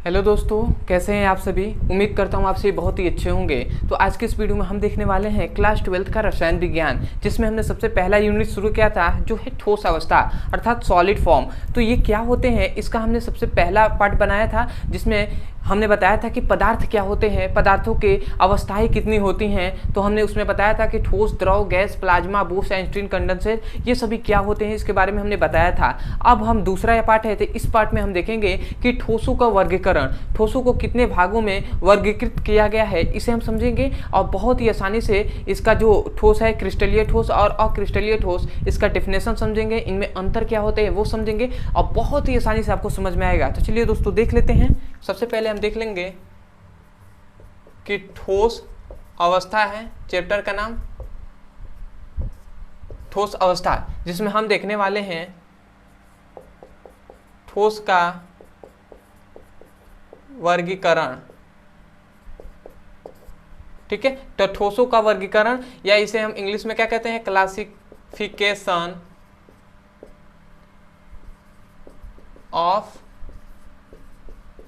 Hello दोस्तों, कैसे हैं आप सभी। उम्मीद करता हूं आप सभी बहुत ही अच्छे होंगे। तो आज के इस वीडियो में हम देखने वाले हैं क्लास 12 का रसायन विज्ञान, जिसमें हमने सबसे पहला यूनिट शुरू किया था जो है ठोस अवस्था अर्थात सॉलिड फॉर्म। तो ये क्या होते हैं, इसका हमने सबसे पहला पार्ट बनाया था, जिसमें हमने बताया था कि पदार्थ क्या होते हैं, पदार्थों के अवस्थाएं कितनी होती हैं। तो हमने उसमें बताया था कि ठोस, द्रव, gas, plasma, boost, Einstein, condenser, ये सभी क्या होते हैं, इसके बारे में हमने बताया था। अब हम दूसरा पार्ट है, तो इस पार्ट में हम देखेंगे कि ठोसों का वर्गीकरण, ठोसों को कितने भागों में वर्गीकृत किया गया है, इसे हम समझेंगे। और बहुत ही आसानी से इसका जो ठोस है, क्रिस्टलीय ठोस और अक्रिस्टलीय ठोस, इसका डेफिनेशन समझेंगे, इनमें अंतर क्या होते हैं वो समझेंगे, और बहुत ही आसानी से आपको समझ में आएगा। तो चलिए दोस्तों देख लेते हैं। सबसे पहले हम देख लेंगे कि ठोस अवस्था है, चैप्टर का नाम ठोस अवस्था, जिसमें हम देखने वाले हैं ठोस का वर्गीकरण। ठीक है, तो ठोसों का वर्गीकरण, या इसे हम इंग्लिश में क्या कहते हैं, क्लासिफिकेशन ऑफ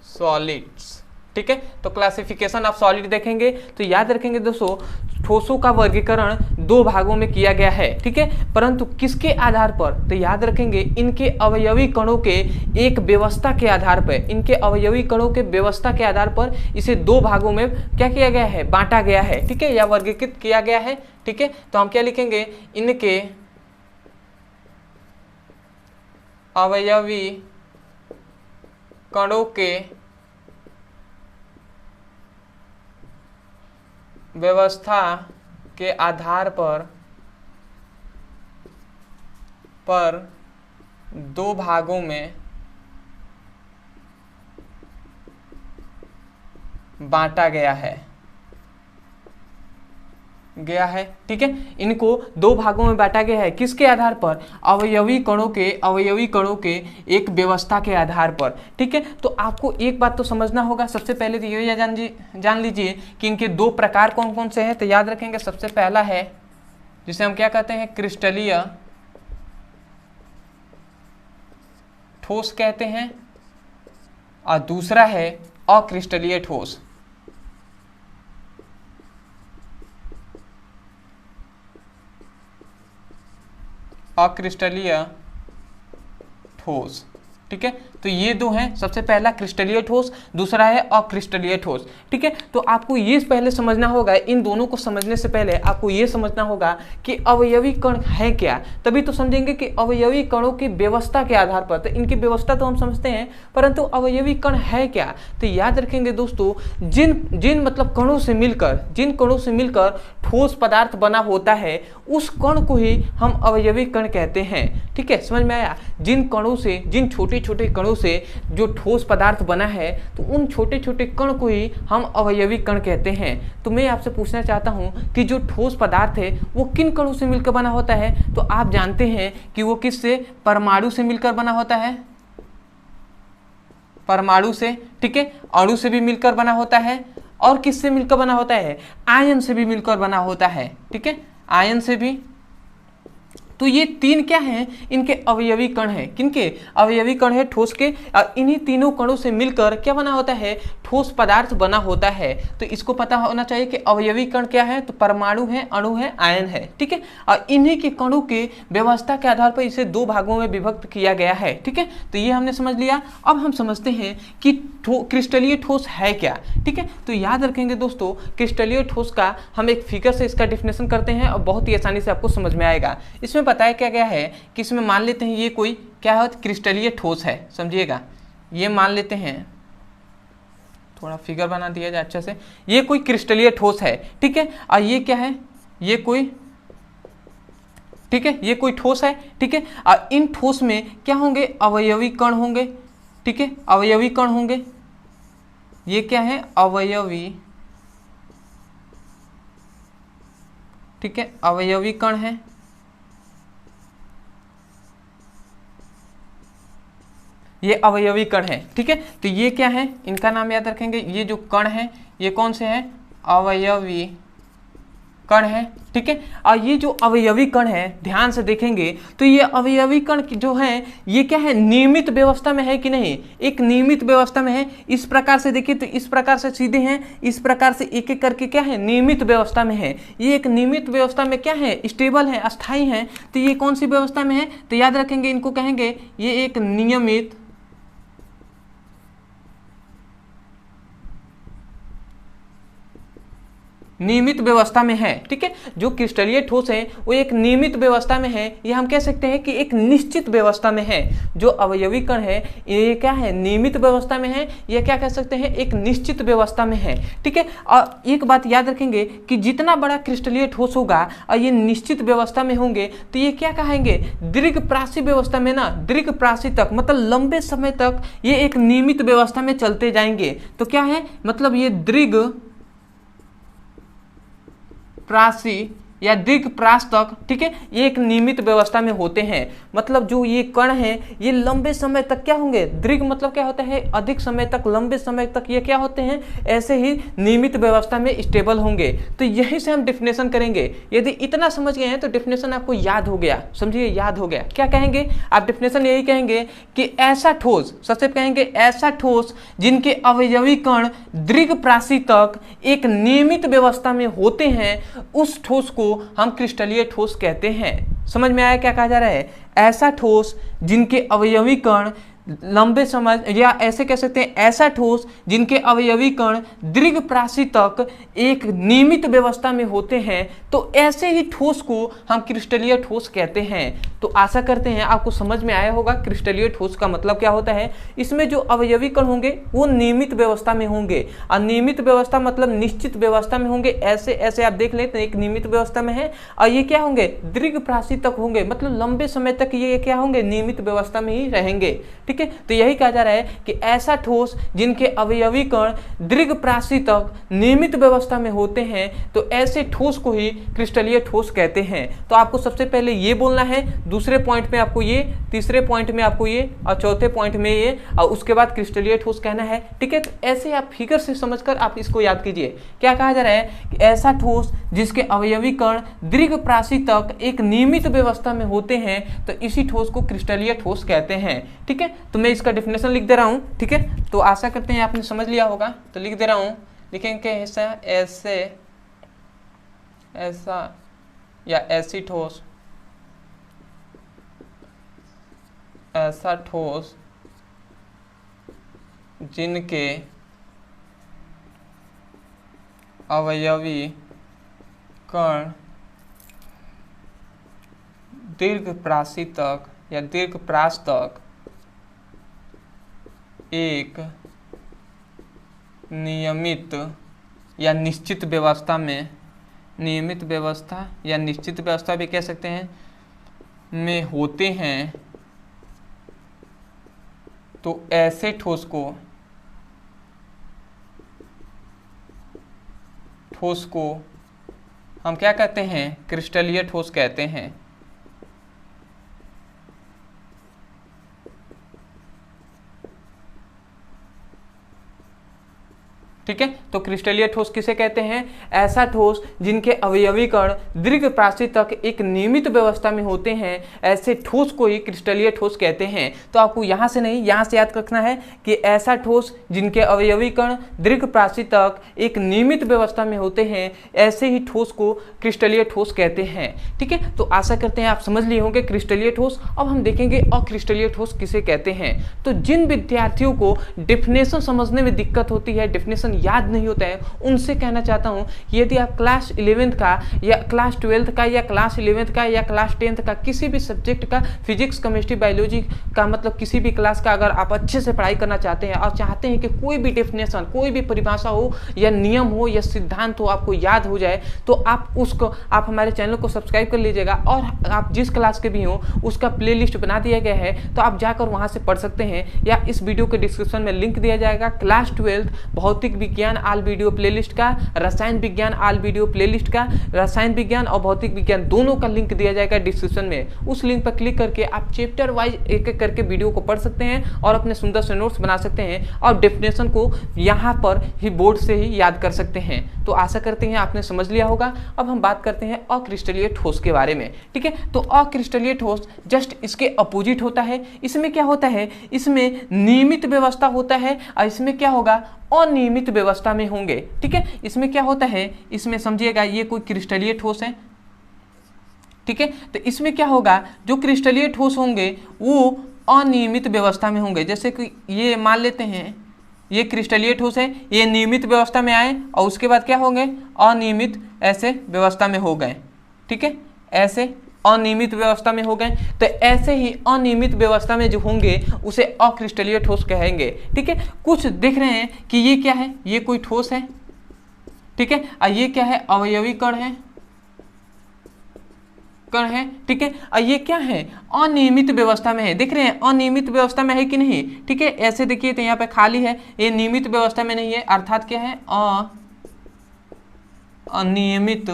सॉलिड्स। ठीक है, तो क्लासिफिकेशन ऑफ सॉलिड देखेंगे। तो याद रखेंगे दोस्तों, ठोसों का वर्गीकरण दो भागों में किया गया है। ठीक है, परंतु किसके आधार पर, तो याद रखेंगे इनके अवयवी कणों के एक व्यवस्था के आधार पर, इनके अवयवी कणों के व्यवस्था के आधार पर इसे दो भागों में क्या किया गया है, बांटा गया है। ठीक है, या वर्गीकृत किया गया है। ठीक है, तो हम क्या लिखेंगे, इनके अवयवी कणों के व्यवस्था के आधार पर दो भागों में बांटा गया है। ठीक है, इनको दो भागों में बांटा गया है, किसके आधार पर, अवयवी कणों के एक व्यवस्था के आधार पर। ठीक है, तो आपको एक बात तो समझना होगा। सबसे पहले तो ये जान लीजिए कि इनके दो प्रकार कौन कौन से हैं। तो याद रखेंगे, सबसे पहला है जिसे हम क्या कहते हैं, क्रिस्टलीय ठोस कहते हैं, और दूसरा है अक्रिस्टलीय ठोस। अक्रिस्टलीय ठोस। ठीक है, तो ये दो हैं, सबसे पहला क्रिस्टलीय ठोस, दूसरा है अक्रिस्टलीय ठोस। ठीक है, तो आपको ये पहले समझना होगा, इन दोनों को समझने से पहले आपको ये समझना होगा कि अवयवी कण है क्या, तभी तो समझेंगे कि अवयवी कणों की व्यवस्था के आधार पर। तो इनकी व्यवस्था तो हम समझते हैं, परंतु अवयवी कण है क्या। तो याद रखेंगे दोस्तों, जिन मतलब कणों से मिलकर ठोस पदार्थ बना होता है, उस कण को ही हम अवयवी कण कहते हैं। ठीक है, समझ में आया। जिन छोटे छोटे कणों से जो ठोस पदार्थ बना है, तो उन छोटे छोटे कण को ही हम अवयवी कण कहते हैं। तो मैं आपसे पूछना चाहता हूं कि जो ठोस पदार्थ है वो किन कणों से मिलकर बना होता है। तो आप जानते हैं कि वो किससे, परमाणु से मिलकर बना होता है, परमाणु से। ठीक है, अणु से भी मिलकर बना होता है, और किससे मिलकर बना होता है, आयन से भी मिलकर बना होता है। ठीक है, आयन से भी। तो ये तीन क्या हैं, इनके अवयवी कण हैं। किनके अवयवी कण है, ठोस के। इन्हीं तीनों कणों से मिलकर क्या बना होता है, ठोस पदार्थ बना होता है। तो इसको पता होना चाहिए कि अवयवी कण क्या है, तो परमाणु है, अणु है, आयन है। ठीक है, और इन्हीं के कणों के व्यवस्था के आधार पर इसे दो भागों में विभक्त किया गया है। ठीक है, तो ये हमने समझ लिया। अब हम समझते हैं कि क्रिस्टलीय ठोस है क्या। ठीक है, तो याद रखेंगे दोस्तों, क्रिस्टलीय ठोस का हम एक फिगर से इसका डेफिनेशन करते हैं, और बहुत ही आसानी से आपको समझ में आएगा। इसमें बताया क्या गया है कि इसमें मान लेते हैं ये कोई क्या है, क्रिस्टलीय ठोस है। समझिएगा, ये मान लेते हैं, थोड़ा फिगर बना दिया जाए अच्छे से, ये कोई क्रिस्टलीय ठोस है। ठीक है, और ये क्या है, ये कोई, ठीक है, ये कोई ठोस है। ठीक है, और इन ठोस में क्या होंगे, अवयवी कण होंगे। ठीक है, अवयवी कण होंगे। ये क्या है, अवयवी, ठीक है, अवयवी कण है। ये अवयवी कण है। ठीक है, तो ये क्या है, इनका नाम याद रखेंगे, ये जो कण है ये कौन से हैं, अवयवी कण है, ठीक है। और ये जो अवयवी कण है, ध्यान से देखेंगे तो ये अवयवी कण जो है ये क्या है, नियमित व्यवस्था में है कि नहीं, एक नियमित व्यवस्था में है। इस प्रकार से देखिए तो इस प्रकार से सीधे हैं, इस प्रकार से एक एक करके क्या है, नियमित व्यवस्था में है। ये एक नियमित व्यवस्था में क्या है, स्टेबल है, अस्थायी है। तो ये कौन सी व्यवस्था में है, तो याद रखेंगे इनको कहेंगे ये एक नियमित नियमित व्यवस्था में है, ठीक है। जो क्रिस्टलीय ठोस है वो एक नियमित व्यवस्था में है, ये हम कह सकते हैं कि एक निश्चित व्यवस्था में है। जो अवयवी कण है ये क्या है, नियमित व्यवस्था में है, ये क्या कह सकते हैं, एक निश्चित व्यवस्था में है, ठीक है। और एक बात याद रखेंगे कि जितना बड़ा क्रिस्टलीय ठोस होगा और ये निश्चित व्यवस्था में होंगे तो ये क्या कहेंगे, दीर्घप्रासी व्यवस्था में ना, दीर्घप्रासी तक मतलब लंबे समय तक ये एक नियमित व्यवस्था में चलते जाएंगे। तो क्या है, मतलब ये दीर्घ प्रासी या दीर्घप्रास तक, ठीक है, ये एक नियमित व्यवस्था में होते हैं। मतलब जो ये कण हैं ये लंबे समय तक क्या होंगे, दीर्घ मतलब क्या होता है, अधिक समय तक, लंबे समय तक ये क्या होते हैं, ऐसे ही नियमित व्यवस्था में स्टेबल होंगे। तो यहीं से हम डिफिनेशन करेंगे। यदि इतना समझ गए हैं तो डिफिनेशन आपको याद हो गया, समझिए याद हो गया। क्या कहेंगे आप, डिफिनेशन यही कहेंगे कि ऐसा ठोस, सबसे कहेंगे ऐसा ठोस जिनके अवयवी कण दीर्घप्रासी तक एक नियमित व्यवस्था में होते हैं, उस ठोस को हम क्रिस्टलीय ठोस कहते हैं। समझ में आया क्या कहा जा रहा है, ऐसा ठोस जिनके अवयवी कण लंबे समय, या ऐसे कह सकते हैं ऐसा ठोस जिनके अवयवी कण दीर्घप्रासी तक एक नियमित व्यवस्था में होते हैं, तो ऐसे ही ठोस को हम क्रिस्टलीय ठोस कहते हैं। तो आशा करते हैं आपको समझ में आया होगा क्रिस्टलीय ठोस का मतलब क्या होता है। इसमें जो अवयवी कण होंगे वो नियमित व्यवस्था में होंगे, और नियमित व्यवस्था मतलब निश्चित व्यवस्था में होंगे। ऐसे ऐसे आप देख लेते हैं, एक नियमित व्यवस्था में है और ये क्या होंगे, दीर्घप्रासी तक होंगे, मतलब लंबे समय तक ये क्या होंगे, नियमित व्यवस्था में ही रहेंगे, ठीक है। तो यही कहा जा रहा है कि ऐसा ठोस जिनके अवयवी कण दीर्घप्रासी तक नियमित व्यवस्था में होते हैं, तो ऐसे ठोस को ही क्रिस्टलीय ठोस कहते हैं। तो आपको सबसे पहले ये बोलना है, दूसरे पॉइंट में आपको ये, तीसरे पॉइंट में आपको ये, और चौथे पॉइंट में ये, और उसके बाद क्रिस्टलीय ठोस कहना है, ठीक है। तो ऐसे आप फिगर से समझकर आप इसको याद कीजिए। क्या कहा जा रहा है कि ऐसा ठोस जिसके अवयवी कण दीर्घप्रासी तक एक नियमित व्यवस्था में होते हैं, तो इसी ठोस को क्रिस्टलीय ठोस कहते हैं, ठीक है। तो मैं इसका डेफिनेशन लिख दे रहा हूं, ठीक है। तो आशा करते हैं आपने समझ लिया होगा, तो लिख दे रहा हूं, लिखेंगे ऐसा, ऐसे, ऐसा या ऐसी ठोस, ऐसा ठोस जिनके अवयवी कण दीर्घप्रासी तक या दीर्घप्रास तक एक नियमित या निश्चित व्यवस्था में, नियमित व्यवस्था या निश्चित व्यवस्था भी कह सकते हैं, में होते हैं, तो ऐसे ठोस को हम क्या कहते हैं, क्रिस्टलीय ठोस कहते हैं। ठीक है, तो क्रिस्टलीय ठोस किसे कहते हैं, ऐसा ठोस जिनके अवयवी कण दीर्घप्रासी तक एक नियमित व्यवस्था में होते हैं, ऐसे ठोस को ही क्रिस्टलीय ठोस कहते हैं। तो आपको यहाँ से नहीं, यहाँ से याद रखना है कि ऐसा ठोस जिनके अवयवी कण दीर्घप्रासी तक एक नियमित व्यवस्था में होते हैं, ऐसे ही ठोस को क्रिस्टलीय ठोस कहते हैं। ठीक है, तो आशा करते हैं आप समझ लिए होंगे क्रिस्टलीय ठोस। अब हम देखेंगे अक्रिस्टलीय ठोस किसे कहते हैं। तो जिन विद्यार्थियों को डेफिनेशन समझने में दिक्कत होती है, डेफिनेशन याद नहीं होता है, उनसे कहना चाहता हूं कि यदि आप क्लास 11th का या क्लास 12th का या क्लास 11th का या क्लास 10th का किसी भी सब्जेक्ट का फिजिक्स, केमिस्ट्री, बायोलॉजी का मतलब किसी भी क्लास का अगर आप अच्छे से पढ़ाई करना चाहते हैं और चाहते हैं कि कोई भी डेफिनेशन, कोई भी परिभाषा हो या नियम हो या सिद्धांत हो आपको याद हो जाए, तो आप हमारे चैनल को सब्सक्राइब कर लीजिएगा। और आप जिस क्लास के भी हो उसका प्लेलिस्ट बना दिया गया है, तो आप जाकर वहां से पढ़ सकते हैं, या इस वीडियो के डिस्क्रिप्शन में लिंक दिया जाएगा। क्लास 12th भौतिक विज्ञान ऑल वीडियो प्लेलिस्ट का, रसायन विज्ञान ऑल वीडियो प्लेलिस्ट का, रसायन विज्ञान और भौतिक विज्ञान दोनों का लिंक दिया जाएगा डिस्क्रिप्शन में। उस लिंक पर क्लिक करके आप चैप्टर वाइज एक एक करके वीडियो को पढ़ सकते हैं और अपने सुंदर से नोट्स बना सकते हैं और डेफिनेशन को यहाँ पर ही बोर्ड से ही याद कर सकते हैं। तो आशा करते हैं आपने समझ लिया होगा। अब हम बात करते हैं अक्रिस्टलीय ठोस के बारे में, ठीक है। तो अक्रिस्टलीय ठोस जस्ट इसके अपोजिट होता है। इसमें क्या होता है, इसमें नियमित व्यवस्था होता है और इसमें क्या होगा, अनियमित व्यवस्था में होंगे, ठीक है। इसमें क्या होता है, इसमें समझिएगा ये कोई क्रिस्टलीय ठोस है, ठीक है। तो इसमें क्या होगा, जो क्रिस्टलीय ठोस होंगे वो अनियमित व्यवस्था में होंगे। जैसे कि ये मान लेते हैं ये क्रिस्टलीय ठोस है, ये नियमित व्यवस्था में आए और उसके बाद क्या होंगे, अनियमित ऐसे व्यवस्था में हो गए, ठीक है, ऐसे अनियमित व्यवस्था में हो गए। तो ऐसे ही अनियमित व्यवस्था में जो होंगे उसे अक्रिस्टलीय ठोस कहेंगे, ठीक है। कुछ देख रहे हैं कि ये क्या है, ये कोई ठोस है, ठीक है, और ये क्या है, अवयवी कण है, ठीक है। और ये क्या है, अनियमित व्यवस्था में है। देख रहे हैं अनियमित व्यवस्था में है कि नहीं, ठीक है। ऐसे देखिए तो यहाँ पे खाली है, ये नियमित व्यवस्था में नहीं है, अर्थात क्या है, अनियमित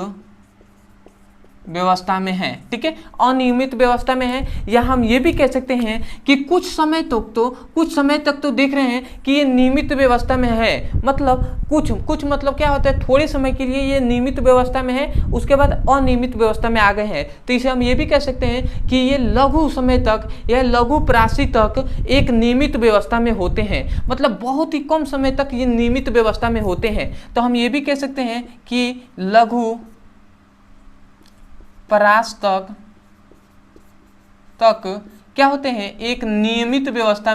व्यवस्था में है, ठीक है, अनियमित व्यवस्था में है। या हम ये भी कह सकते हैं कि कुछ समय तक तो देख रहे हैं कि ये नियमित व्यवस्था में है। मतलब कुछ मतलब क्या होता है, थोड़े समय के लिए ये नियमित व्यवस्था में है, उसके बाद अनियमित व्यवस्था में आ गए हैं। तो इसे हम ये भी कह सकते हैं कि ये लघु समय तक या लघु प्राशी तक एक नियमित व्यवस्था में होते हैं। मतलब बहुत ही कम समय तक ये नियमित व्यवस्था में होते हैं। तो हम ये भी कह सकते हैं कि लघु परास तक क्या होते हैं, एक नियमित व्यवस्था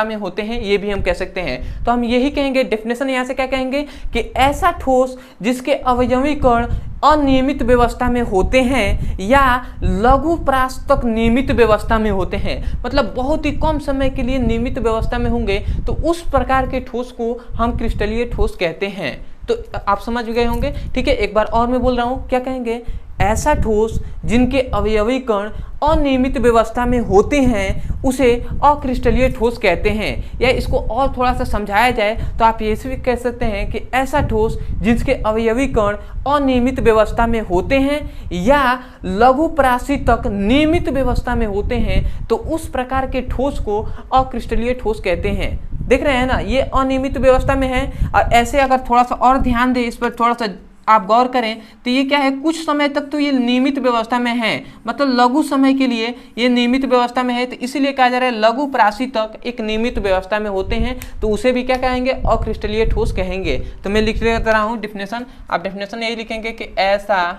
में होते हैं, ये भी हम कह सकते हैं। तो हम यही कहेंगे, डेफिनेशन यहाँ से क्या कहेंगे कि ऐसा ठोस जिसके अवयवी कण अनियमित व्यवस्था में होते हैं या लघु परास तक नियमित व्यवस्था में होते हैं, मतलब बहुत ही कम समय के लिए नियमित व्यवस्था में होंगे, तो उस प्रकार के ठोस को हम क्रिस्टलीय ठोस कहते हैं। तो आप समझ गए होंगे, ठीक है। एक बार और मैं बोल रहा हूँ, क्या कहेंगे, ऐसा ठोस जिनके अवयवी कण अनियमित व्यवस्था में होते हैं उसे अक्रिस्टलीय ठोस कहते हैं। या इसको और थोड़ा सा समझाया जाए तो आप ये भी कह सकते हैं कि ऐसा ठोस जिसके अवयवी कण अनियमित व्यवस्था में होते हैं या लघु पराशी तक नियमित व्यवस्था में होते हैं, तो उस प्रकार के ठोस को अक्रिस्टलीय ठोस कहते हैं। देख रहे हैं ना, ये अनियमित व्यवस्था में है। और ऐसे अगर थोड़ा सा और ध्यान दें, इस पर थोड़ा सा आप गौर करें तो ये क्या है, कुछ समय तक तो ये नियमित व्यवस्था में है, मतलब लघु समय के लिए ये नियमित व्यवस्था में है। तो इसीलिए कहा जा रहा है लघु पराशी तक एक नियमित व्यवस्था में होते हैं, तो उसे भी क्या कहेंगे, अक्रिस्टलीय ठोस कहेंगे। तो मैं लिख रहा हूँ डेफिनेशन, आप डेफिनेशन यही लिखेंगे कि ऐसा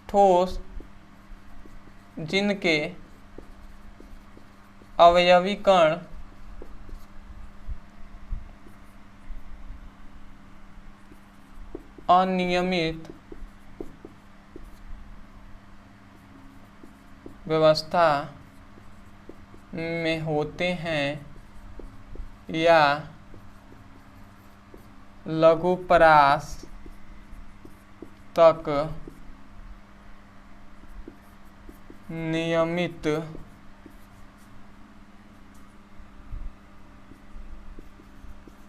ठोस जिनके अवयवी कण अनियमित व्यवस्था में होते हैं या लघु परास तक नियमित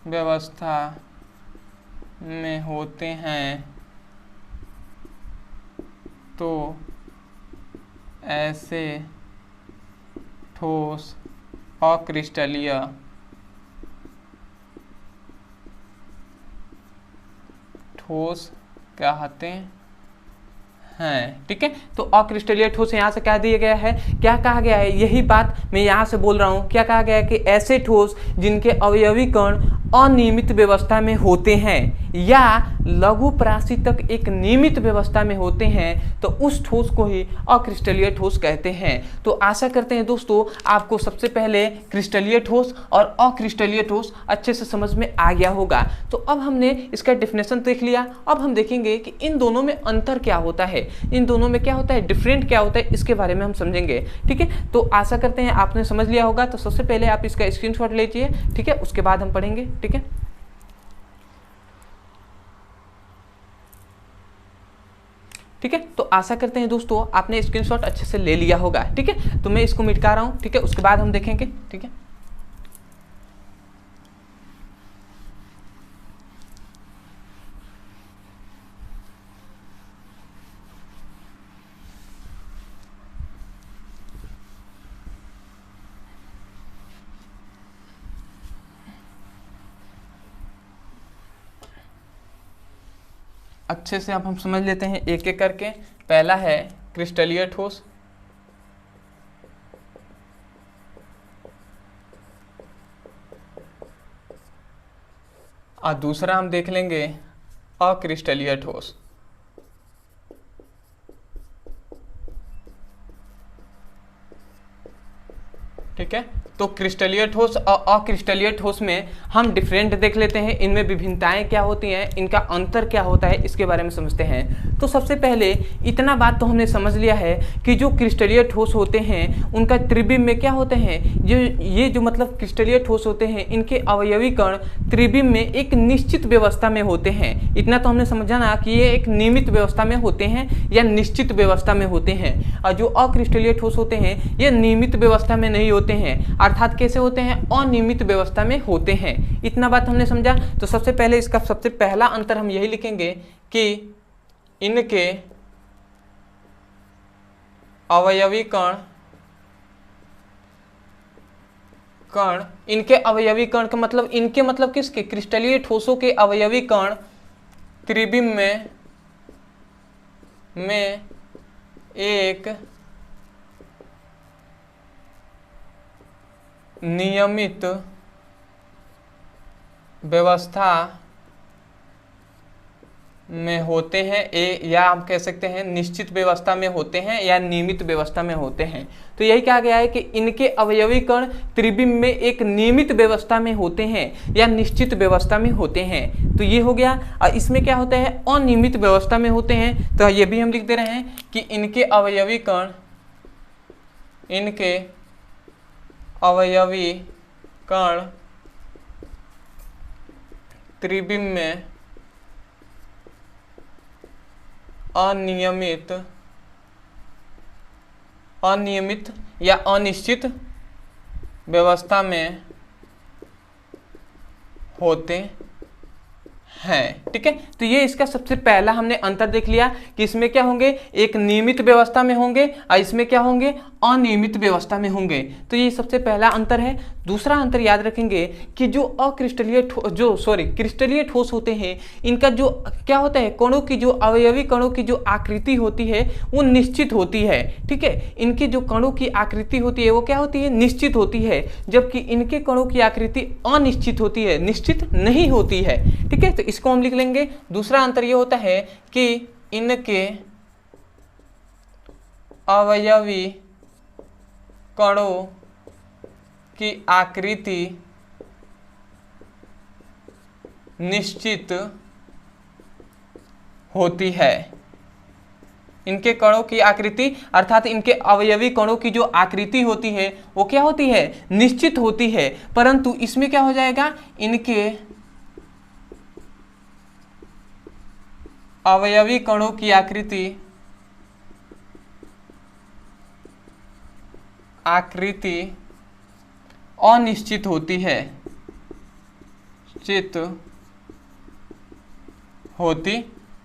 व्यवस्था में होते हैं, तो ऐसे ठोस अक्रिस्टलीय ठोस कहते हैं, ठीक है। तो अक्रिस्टलीय ठोस यहाँ से कह दिया गया है, क्या कहा गया है, यही बात मैं यहाँ से बोल रहा हूँ। क्या कहा गया है कि ऐसे ठोस जिनके अवयवी कण अनियमित व्यवस्था में होते हैं या लघु पराशी तक एक नियमित व्यवस्था में होते हैं, तो उस ठोस को ही अक्रिस्टलीय ठोस कहते हैं। तो आशा करते हैं दोस्तों आपको सबसे पहले क्रिस्टलीय ठोस और अक्रिस्टलीय ठोस अच्छे से समझ में आ गया होगा। तो अब हमने इसका डेफिनेशन देख लिया, अब हम देखेंगे कि इन दोनों में अंतर क्या होता है, इन दोनों में क्या होता है, डिफरेंट क्या होता है, इसके बारे में हम समझेंगे, ठीक है। तो आशा करते हैं आपने समझ लिया होगा। तो सबसे पहले आप इसका स्क्रीनशॉट लीजिए, ठीक है, उसके बाद हम पढ़ेंगे, ठीक है। ठीक है, तो आशा करते हैं दोस्तों आपने स्क्रीनशॉट अच्छे से ले लिया होगा, ठीक है। तो मैं इसको मिटा रहा हूं, ठीक है, उसके बाद हम देखेंगे, ठीक है। अच्छे से अब हम समझ लेते हैं एक एक करके। पहला है क्रिस्टलीय ठोस, और दूसरा हम देख लेंगे अक्रिस्टलीय ठोस। ठीक है, तो क्रिस्टलीय ठोस और अक्रिस्टलीय ठोस में हम डिफरेंट देख लेते हैं, इनमें विभिन्नताएं क्या होती हैं, इनका अंतर क्या होता है, इसके बारे में समझते हैं। तो सबसे पहले इतना बात तो हमने समझ लिया है कि जो क्रिस्टलीय ठोस होते हैं उनका त्रिविम में क्या होते हैं, ये जो मतलब क्रिस्टलीय ठोस होते हैं इनके अवयवी कण त्रिविम में एक निश्चित व्यवस्था में होते हैं। इतना तो हमने समझा ना कि ये एक नियमित व्यवस्था में होते हैं या निश्चित व्यवस्था में होते हैं। और जो अक्रिस्टलीय ठोस होते हैं ये नियमित व्यवस्था में नहीं होते हैं, अर्थात कैसे होते हैं, अनियमित व्यवस्था में होते हैं। इतना बात हमने समझा। तो सबसे पहले इसका सबसे पहला अंतर हम यही लिखेंगे कि इनके अवयवी कण इनके अवयवी कण का मतलब, इनके मतलब किसके, क्रिस्टलीय ठोसों के अवयवी कण त्रिविम में एक नियमित व्यवस्था में होते हैं, या हम कह सकते हैं निश्चित व्यवस्था में होते हैं या नियमित व्यवस्था में होते हैं। तो यही कहा गया है कि इनके अवयवी कण त्रिविम में एक नियमित व्यवस्था में होते हैं या निश्चित व्यवस्था में होते हैं। तो ये हो गया। और इसमें क्या होता है, अनियमित व्यवस्था में होते हैं। तो ये भी हम लिख दे रहे हैं कि इनके अवयवी कण त्रिविम में अनियमित या अनिश्चित व्यवस्था में होते हैं। ठीक है, तो ये इसका सबसे पहला हमने अंतर देख लिया कि इसमें क्या होंगे, एक नियमित व्यवस्था में होंगे और इसमें क्या होंगे, अनियमित व्यवस्था में होंगे। तो ये सबसे पहला अंतर है। दूसरा अंतर याद रखेंगे कि जो क्रिस्टलीय ठोस होते हैं इनका जो क्या होता है, कणों की जो अवयवी कणों की जो आकृति होती है वो निश्चित होती है। ठीक है, इनके जो कणों की आकृति होती है वो क्या होती है, निश्चित होती है, जबकि इनके कणों की आकृति अनिश्चित होती है, निश्चित नहीं होती है। ठीक है, तो इसको हम लिख लेंगे। दूसरा अंतर ये होता है कि इनके अवयवी कणों की आकृति निश्चित होती है। इनके कणों की आकृति अर्थात इनके अवयवी कणों की जो आकृति होती है वो क्या होती है, निश्चित होती है। परंतु इसमें क्या हो जाएगा, इनके अवयवी कणों की आकृति अनिश्चित होती है, चित होती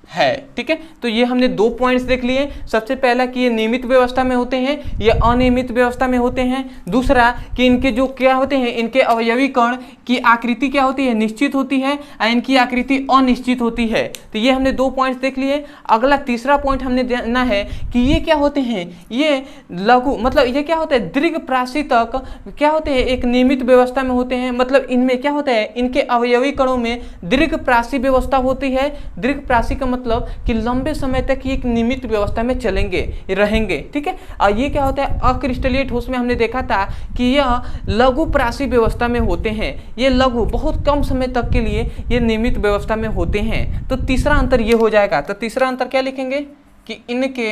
है। ठीक है, तो ये हमने दो पॉइंट्स देख लिए। सबसे पहला कि ये नियमित व्यवस्था में होते हैं, ये अनियमित व्यवस्था में होते हैं। दूसरा कि इनके जो क्या होते हैं, इनके अवयवी कण की आकृति क्या होती है, निश्चित होती है और इनकी आकृति अनिश्चित होती है। तो ये हमने दो पॉइंट्स देख लिए। अगला तीसरा पॉइंट हमने देना है कि ये क्या होते हैं, ये लघु मतलब ये क्या होता है, दीर्घप्रासी तक क्या होते हैं, एक नियमित व्यवस्था में होते हैं। मतलब इनमें क्या होता है, इनके अवयवी कणों में दीर्घप्रासी व्यवस्था होती है। दीर्घप्रासी का मतलब कि लंबे समय तक ये एक नियमित व्यवस्था में चलेंगे, रहेंगे। ठीक है, और ये क्या होता है, अक्रिस्टलीय ठोस में हमने देखा था कि यह लघुप्रासी व्यवस्था में होते हैं। ये लघु बहुत कम समय तक के लिए ये नियमित व्यवस्था में होते हैं। तो तीसरा अंतर ये हो जाएगा। तो तीसरा अंतर क्या लिखेंगे कि इनके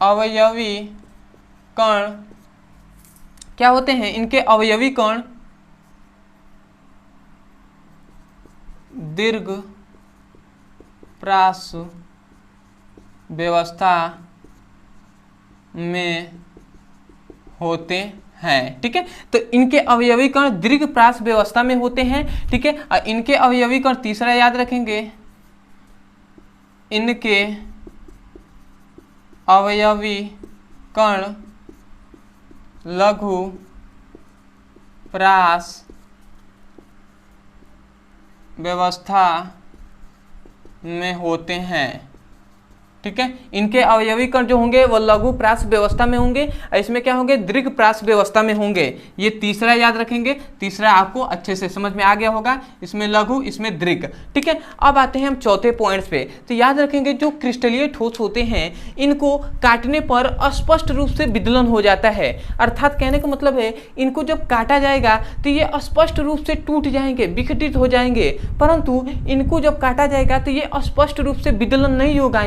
अवयवी कण क्या होते हैं, इनके अवयवी कण दीर्घप्रास व्यवस्था में होते हैं। ठीक है, तो इनके अवयवी कण दीर्घप्रास व्यवस्था में होते हैं। ठीक है, और इनके अवयवी कण तीसरा याद रखेंगे, इनके अवयवी कण लघु प्रास व्यवस्था में होते हैं। ठीक है, इनके अवयवी कण जो होंगे वो लघु प्रास व्यवस्था में होंगे और इसमें क्या होंगे, दीर्घ प्रास व्यवस्था में होंगे। ये तीसरा याद रखेंगे, तीसरा आपको अच्छे से समझ में आ गया होगा, इसमें लघु इसमें दीर्घ। ठीक है, अब आते हैं हम चौथे पॉइंट्स पे। तो याद रखेंगे जो क्रिस्टलीय ठोस होते हैं इनको काटने पर स्पष्ट रूप से विदलन हो जाता है, अर्थात कहने का मतलब है इनको जब काटा जाएगा तो ये स्पष्ट रूप से टूट जाएंगे, विघटित हो जाएंगे, परंतु इनको जब काटा जाएगा तो ये स्पष्ट रूप से विदलन नहीं होगा,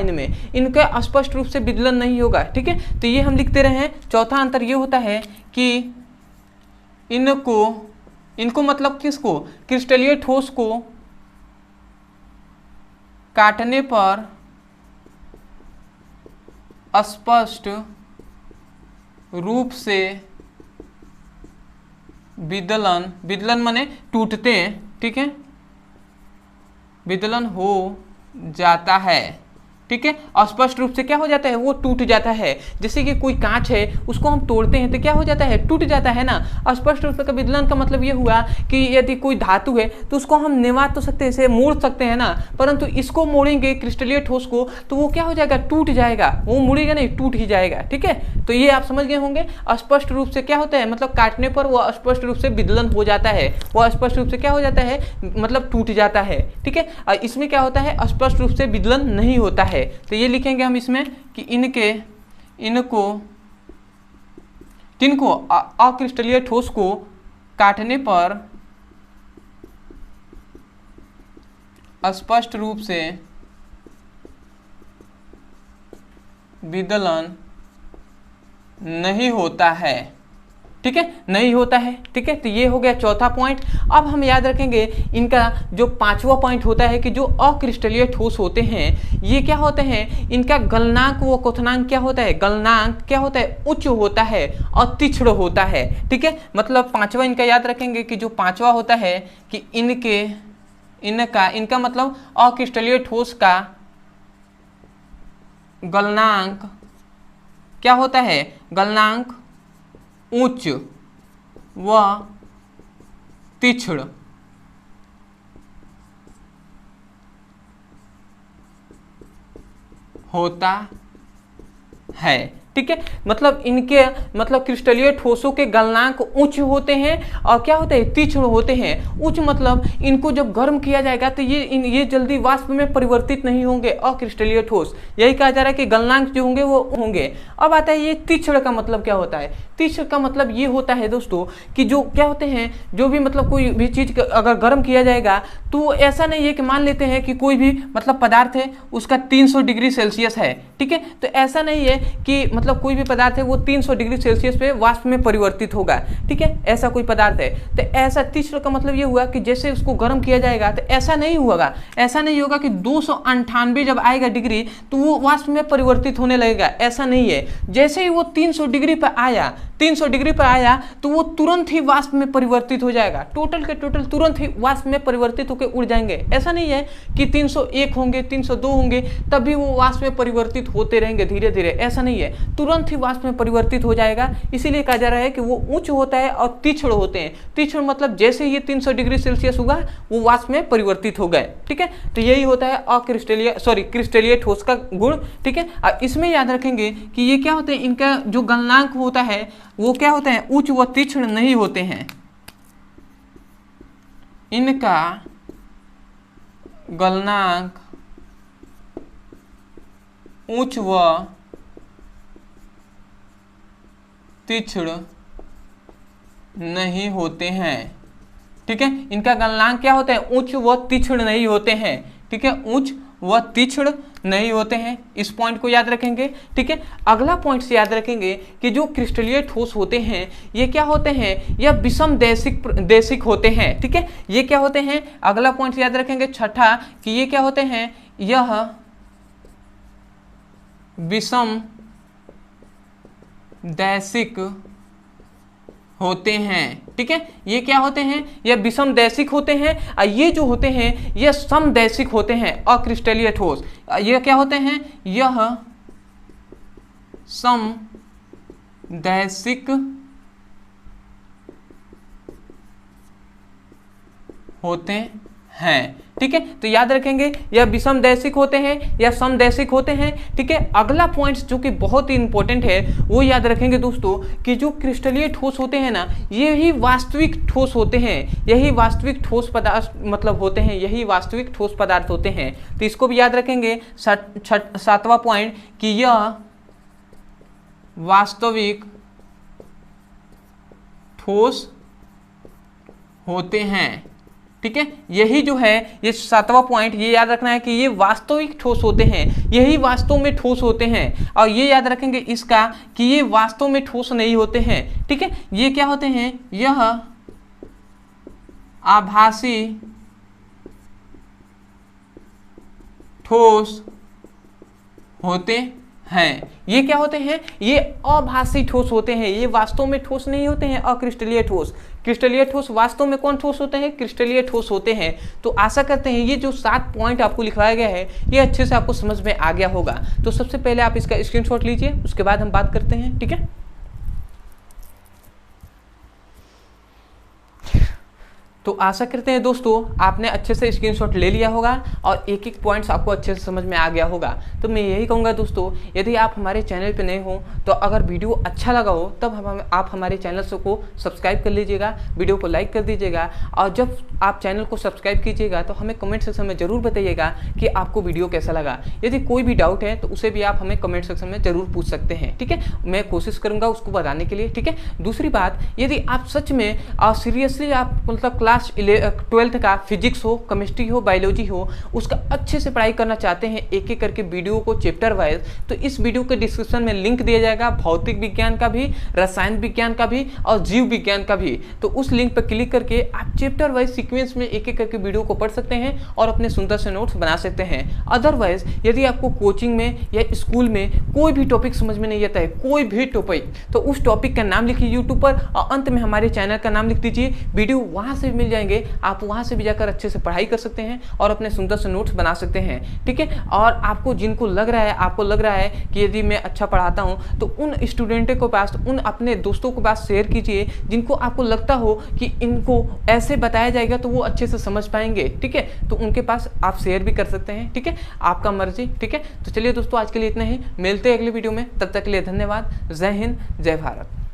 इनका स्पष्ट रूप से विदलन नहीं होगा। ठीक है, तो ये हम लिखते रहे हैं। चौथा अंतर ये होता है कि इनको मतलब किसको, क्रिस्टलीय ठोस को काटने पर स्पष्ट रूप से विदलन माने टूटते हैं। ठीक है, विदलन हो जाता है। ठीक है, स्पष्ट रूप से क्या हो जाता है, वो टूट जाता है। जैसे कि कोई कांच है उसको हम तोड़ते हैं तो क्या हो जाता है, टूट जाता है ना। स्पष्ट रूप से विदलन का मतलब ये हुआ कि यदि कोई धातु है तो उसको हम निवार तो सकते हैं, इसे मोड़ सकते हैं ना, परंतु इसको मोड़ेंगे क्रिस्टलीय ठोस को तो वो क्या हो जाएगा, टूट जाएगा, वो मुड़ेगा नहीं, टूट ही जाएगा। ठीक है, तो ये आप समझ गए होंगे। स्पष्ट रूप से क्या होता है, मतलब काटने पर वो स्पष्ट रूप से विदलन हो जाता है, वो स्पष्ट रूप से क्या हो जाता है, मतलब टूट जाता है। ठीक है, इसमें क्या होता है, स्पष्ट रूप से विदलन नहीं होता है। तो ये लिखेंगे हम इसमें कि किनको अक्रिस्टलीय ठोस को काटने पर स्पष्ट रूप से विदलन नहीं होता है। ठीक है, नहीं होता है। ठीक है, तो ये हो गया चौथा पॉइंट। अब हम याद रखेंगे इनका जो पांचवा पॉइंट होता है कि जो अक्रिस्टलीय ठोस होते हैं ये क्या होते हैं, इनका गलनांक व क्वथनांक क्या होता है, गलनांक क्या होता है, उच्च होता है और तीक्ष्ण होता है। ठीक है, मतलब पांचवा इनका याद रखेंगे कि जो पांचवा होता है कि इनका मतलब अक्रिस्टलीय ठोस का गलनांक क्या होता है, गलनांक उच्च व तीक्ष्ण होता है। ठीक है, मतलब इनके मतलब क्रिस्टलीय ठोसों के गलनांक उच्च होते हैं और क्या होते हैं, तीक्ष्ण होते हैं। उच्च मतलब इनको जब गर्म किया जाएगा तो ये जल्दी वाष्प में परिवर्तित नहीं होंगे, अक्रिस्टलीय ठोस, यही कहा जा रहा है कि गलनांक जो होंगे वो होंगे। अब आता है ये तीक्ष्ण का मतलब क्या होता है, तीक्ष्ण का मतलब ये होता है दोस्तों कि जो क्या होते हैं, जो भी मतलब कोई भी चीज अगर गर्म किया जाएगा तो ऐसा नहीं है कि मान लेते हैं कि कोई भी मतलब पदार्थ है उसका 300 डिग्री सेल्सियस है। ठीक है, तो ऐसा नहीं है कि मतलब कोई भी पदार्थ है वो 300 डिग्री सेल्सियस पे वाष्प में परिवर्तित होगा। ठीक है, ऐसा कोई पदार्थ है तो ऐसा तीक्ष्ण का मतलब ये हुआ कि जैसे उसको गर्म किया जाएगा तो ऐसा नहीं होगा कि 298 जब आएगा डिग्री तो वो वाष्प में परिवर्तित होने लगेगा, ऐसा नहीं है। जैसे ही वो 300 डिग्री पर आया तो वो तुरंत ही वाष्प में परिवर्तित हो जाएगा, टोटल के टोटल तुरंत ही वाष्प में परिवर्तित होकर उड़ जाएंगे। ऐसा नहीं है कि 301 होंगे 302 होंगे तभी वो वाष्प में परिवर्तित होते रहेंगे धीरे धीरे, ऐसा नहीं है, तुरंत ही वाष्प में परिवर्तित हो जाएगा। इसीलिए कहा जा रहा है कि वो उच्च होता है और तीक्ष्ण होते हैं। तीक्ष्ण मतलब जैसे ये 300 डिग्री सेल्सियस हुआ वो वाष्प में परिवर्तित हो गए। ठीक है, तो यही होता है क्रिस्टलीय ठोस का गुण। ठीक है, इसमें याद रखेंगे कि ये क्या होते हैं, इनका जो गलनांक होता है वो क्या होते हैं, उच्च व तीक्ष्ण नहीं होते हैं। इनका गलनांक उच्च व तीक्ष्ण नहीं होते हैं। ठीक है, इनका गलनांक क्या होता है, उच्च व तीक्ष्ण नहीं होते हैं। ठीक है, उच्च व तीक्ष्ण नहीं होते हैं, इस पॉइंट को याद रखेंगे। ठीक है, अगला पॉइंट से याद रखेंगे कि जो क्रिस्टलीय ठोस होते हैं ये क्या होते हैं, यह विषम देशिक होते हैं। ठीक है, ये क्या होते हैं, अगला पॉइंट से याद रखेंगे छठा कि ये क्या होते हैं, यह विषम दैशिक होते हैं। ठीक है, ये क्या होते हैं, ये विषम दैशिक होते हैं और ये जो होते हैं ये समदैशिक होते हैं। अक्रिस्टलीय ठोस ये क्या होते हैं, यह समदैशिक होते हैं। ठीक है, तो याद रखेंगे यह विषमदैशिक होते हैं या समदैशिक होते हैं। ठीक है, अगला पॉइंट जो कि बहुत ही इंपॉर्टेंट है वो याद रखेंगे दोस्तों कि जो क्रिस्टलीय ठोस होते हैं ना, यही वास्तविक ठोस होते हैं, यही वास्तविक ठोस पदार्थ मतलब होते हैं, यही वास्तविक ठोस पदार्थ होते हैं। तो इसको भी याद रखेंगे। 7वां पॉइंट कि यह वास्तविक ठोस होते हैं। ठीक है, यही जो है ये 7वां पॉइंट ये याद रखना है कि ये वास्तविक ठोस होते हैं, यही वास्तव में ठोस होते हैं। और ये याद रखेंगे इसका कि ये वास्तव में ठोस नहीं होते हैं। ठीक है, ये क्या होते हैं, यह आभासी ठोस होते हैं। ये क्या होते हैं, ये अभासी ठोस होते हैं, ये वास्तव में ठोस नहीं होते हैं। अक्रिस्टलीय ठोस, क्रिस्टलीय ठोस वास्तव में कौन ठोस होते हैं, क्रिस्टलीय ठोस होते हैं। तो आशा करते हैं ये जो 7 पॉइंट आपको लिखवाया गया है ये अच्छे से आपको समझ में आ गया होगा। तो सबसे पहले आप इसका स्क्रीनशॉट लीजिए, उसके बाद हम बात करते हैं। ठीक है, तो आशा करते हैं दोस्तों आपने अच्छे से स्क्रीनशॉट ले लिया होगा और एक एक पॉइंट्स आपको अच्छे से समझ में आ गया होगा। तो मैं यही कहूँगा दोस्तों, यदि आप हमारे चैनल पे नए हो तो अगर वीडियो अच्छा लगा हो तब आप हमारे चैनल को सब्सक्राइब कर लीजिएगा, वीडियो को लाइक कर दीजिएगा। और जब आप चैनल को सब्सक्राइब कीजिएगा तो हमें कमेंट सेक्शन में ज़रूर बताइएगा कि आपको वीडियो कैसा लगा। यदि कोई भी डाउट है तो उसे भी आप हमें कमेंट सेक्शन में ज़रूर पूछ सकते हैं। ठीक है, मैं कोशिश करूँगा उसको बताने के लिए। ठीक है, दूसरी बात, यदि आप सच में सीरियसली आप मतलब क्लास 12th का फिजिक्स हो, केमिस्ट्री हो, बायोलॉजी हो, उसका अच्छे से पढ़ाई करना चाहते हैं एक एक करके वीडियो को चैप्टर वाइज, तो इस वीडियो के डिस्क्रिप्शन में लिंक दिया जाएगा भौतिक विज्ञान का भी, रसायन विज्ञान का भी और जीव विज्ञान का भी। तो उस लिंक पर क्लिक करके आप चैप्टर वाइज सीक्वेंस में एक एक करके वीडियो को पढ़ सकते हैं और अपने सुंदर से नोट्स बना सकते हैं। अदरवाइज यदि आपको कोचिंग में या स्कूल में कोई भी टॉपिक समझ में नहीं आता है, कोई भी टॉपिक, तो उस टॉपिक का नाम लिखिए यूट्यूब पर और अंत में हमारे चैनल का नाम लिख दीजिए, वीडियो वहां से मिल जाएंगे। आप वहां से भी जाकर अच्छे से पढ़ाई कर सकते हैं और अपने सुंदर से नोट्स बना सकते हैं। ठीक है, और आपको जिनको लग रहा है कि यदि मैं अच्छा पढ़ाता हूं तो उन स्टूडेंटों के पास, उन अपने दोस्तों के पास शेयर कीजिए जिनको आपको लगता हो कि इनको ऐसे बताया जाएगा तो वो अच्छे से समझ पाएंगे। ठीक है, तो उनके पास आप शेयर भी कर सकते हैं। ठीक है, आपका मर्जी। ठीक है, तो चलिए दोस्तों आज के लिए इतना ही, मिलते हैं अगले वीडियो में, तब तक के लिए धन्यवाद। जय हिंद, जय भारत।